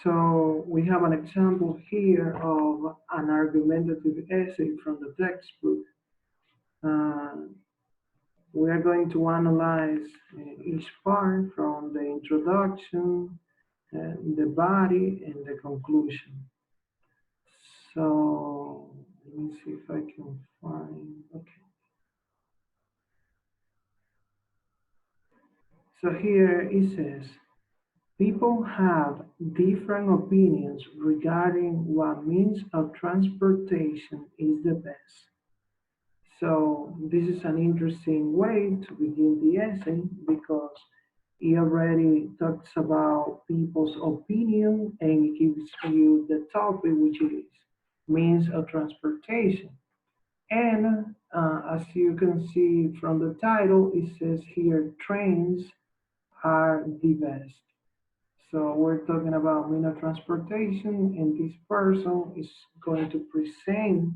So we have an example here of an argumentative essay from the textbook. Uh, we are going to analyze each part from the introduction, the body, and the conclusion. So let me see if I can find, okay. So here it says, people have different opinions regarding what means of transportation is the best. So this is an interesting way to begin the essay because it already talks about people's opinion and it gives you the topic, which is means of transportation. And as you can see from the title, it says here trains are the best. So we're talking about means of transportation, and this person is going to present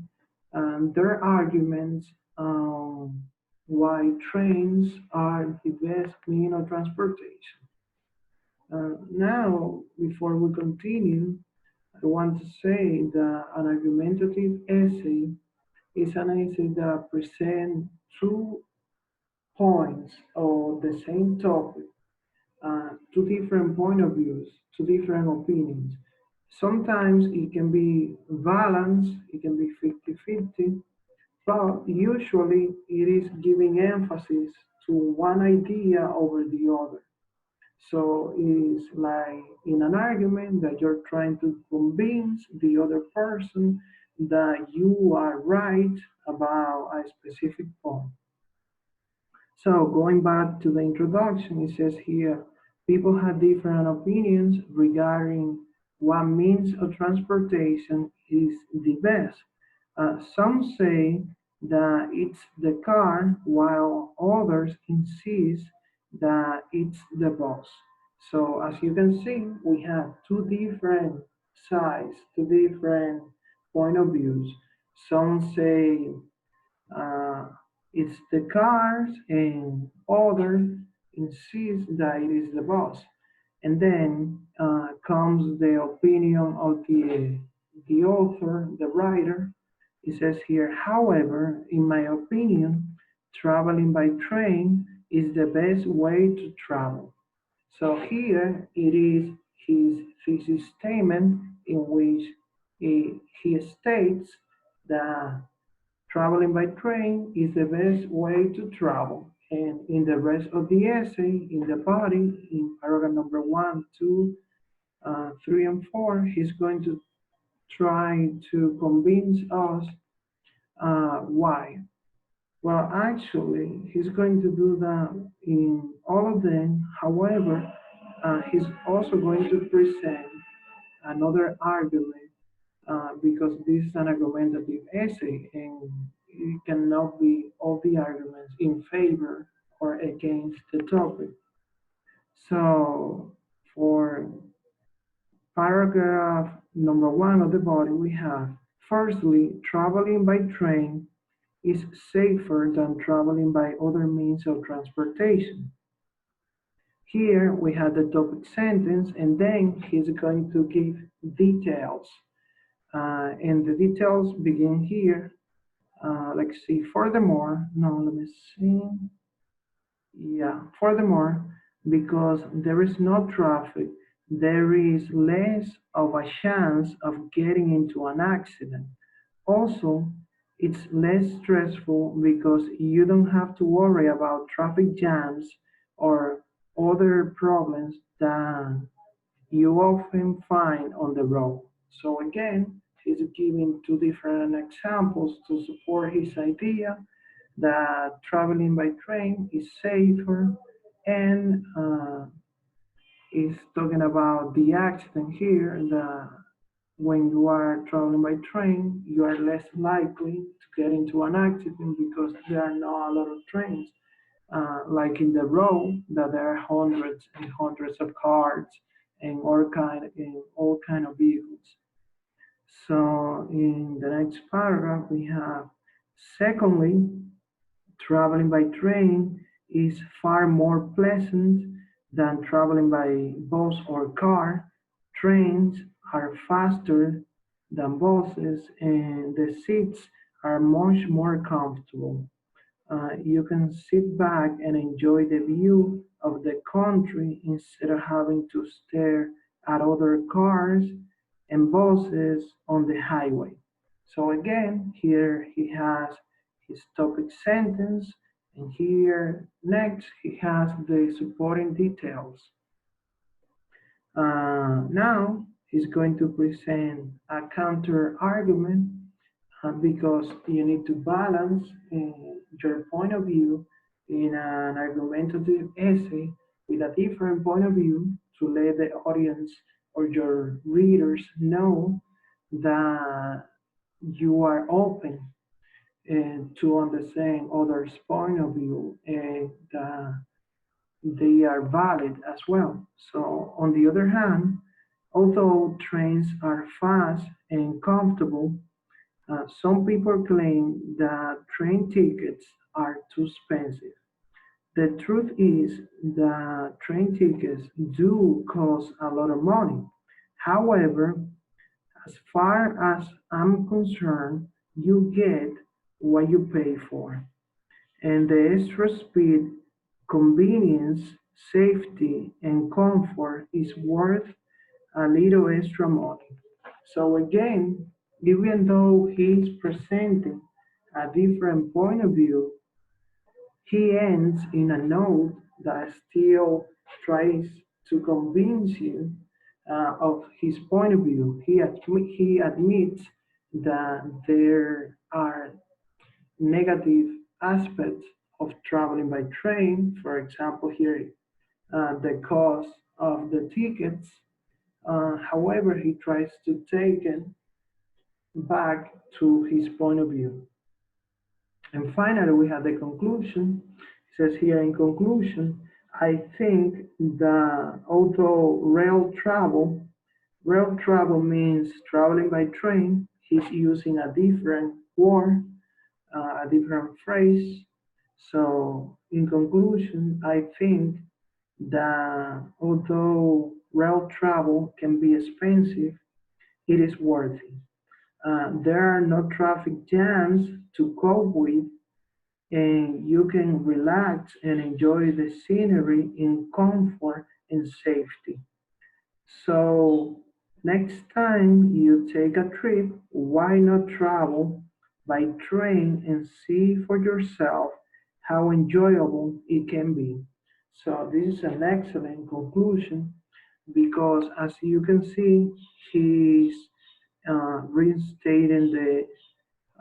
their arguments on why trains are the best means of transportation. Now, before we continue, I want to say that an argumentative essay is an essay that presents two points of the same topic, two different point of views, two different opinions. Sometimes it can be balanced, it can be 50-50, but usually it is giving emphasis to one idea over the other. So it's like in an argument that you're trying to convince the other person that you are right about a specific point. So going back to the introduction, it says here, people have different opinions regarding what means of transportation is the best. Some say that it's the car, while others insist that it's the bus. So as you can see, we have two different sides, two different point of views. Some say uh, it's the cars, and others insist that it is the bus. And then comes the opinion of the author, the writer. It says here, however, in my opinion, traveling by train is the best way to travel. So here it is his thesis statement in which he states that traveling by train is the best way to travel. And in the rest of the essay, in the body, in paragraph number 1, 2, 3, and 4, he's going to try to convince us why. Well, actually, he's going to do that in all of them. However, he's also going to present another argument because this is an argumentative essay and it cannot be all the arguments in favor or against the topic. So for paragraph number 1 of the body, we have, firstly, traveling by train is safer than traveling by other means of transportation. Here we have the topic sentence, and then he's going to give details. And the details begin here. Let's see, furthermore, no, let me see. Yeah, furthermore, because there is no traffic, there is less of a chance of getting into an accident. Also, it's less stressful because you don't have to worry about traffic jams or other problems that you often find on the road. So again, he's giving two different examples to support his idea that traveling by train is safer, and is talking about the accident here, that when you are traveling by train, you are less likely to get into an accident because there are not a lot of trains. Like in the road, that there are hundreds and hundreds of cars and all kind of vehicles. So in the next paragraph, we have, secondly, traveling by train is far more pleasant than traveling by bus or car. Trains are faster than buses and the seats are much more comfortable. You can sit back and enjoy the view of the country instead of having to stare at other cars and buses on the highway. So again, here he has his topic sentence, and here next he has the supporting details. Now he's going to present a counter argument because you need to balance your point of view in an argumentative essay with a different point of view to let the audience or your readers know that you are open to understand others' point of view and they are valid as well. So, on the other hand, although trains are fast and comfortable, some people claim that train tickets are too expensive. The truth is that train tickets do cost a lot of money. However, as far as I'm concerned, you get what you pay for. And the extra speed, convenience, safety, and comfort is worth a little extra money. So again, even though he's presenting a different point of view, he ends in a note that still tries to convince you of his point of view. He admits that there are negative aspects of traveling by train. For example, here the cost of the tickets. However, he tries to take it back to his point of view. And finally, we have the conclusion. It says here in conclusion, I think that although rail travel means traveling by train, he's using a different word, a different phrase. So, in conclusion, I think that although rail travel can be expensive, it is worthy. There are no traffic jams to cope with, and you can relax and enjoy the scenery in comfort and safety. So, next time you take a trip, why not travel by train and see for yourself how enjoyable it can be? So, this is an excellent conclusion because, as you can see, he's reinstating the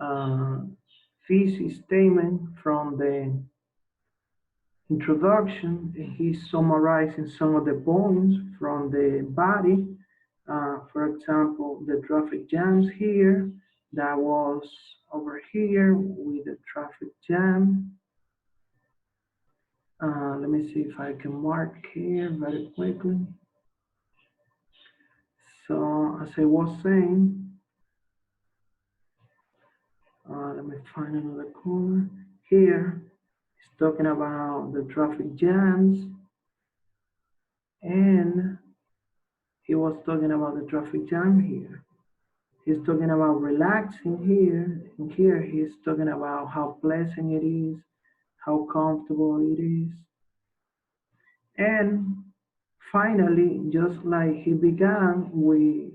uh, thesis statement from the introduction. He's summarizing some of the points from the body. For example, the traffic jams here, that was over here with the traffic jam. Let me see if I can mark here very quickly. So, as I was saying, let me find another corner. Here, it's talking about the traffic jams, and he was talking about the traffic jam here. He's talking about relaxing here, and here he's talking about how pleasant it is, how comfortable it is. And finally, just like he began with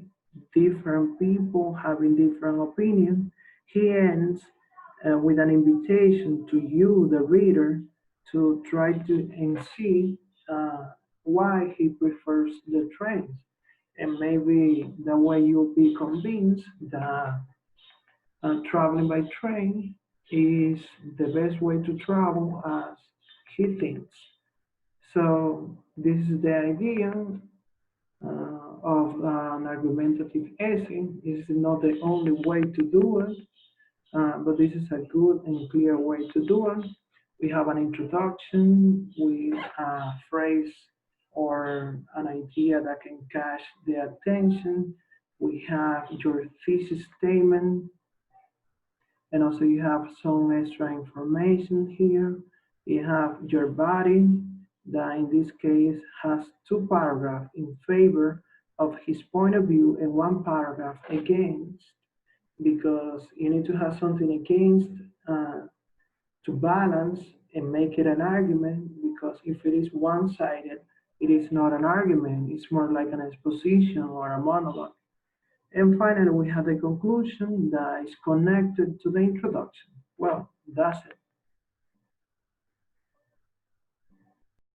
different people having different opinions, he ends with an invitation to you, the reader, to try to and see why he prefers the trains. And maybe that way you'll be convinced that traveling by train is the best way to travel as he thinks. So this is the idea of an argumentative essay. This is not the only way to do it, but this is a good and clear way to do it. We have an introduction with a phrase or an idea that can catch the attention. We have your thesis statement, and also you have some extra information here. You have your body that in this case has two paragraphs in favor of his point of view and one paragraph against, because you need to have something against to balance and make it an argument, because if it is one-sided, it is not an argument, it's more like an exposition or a monologue. And finally, we have the conclusion that is connected to the introduction. Well, that's it.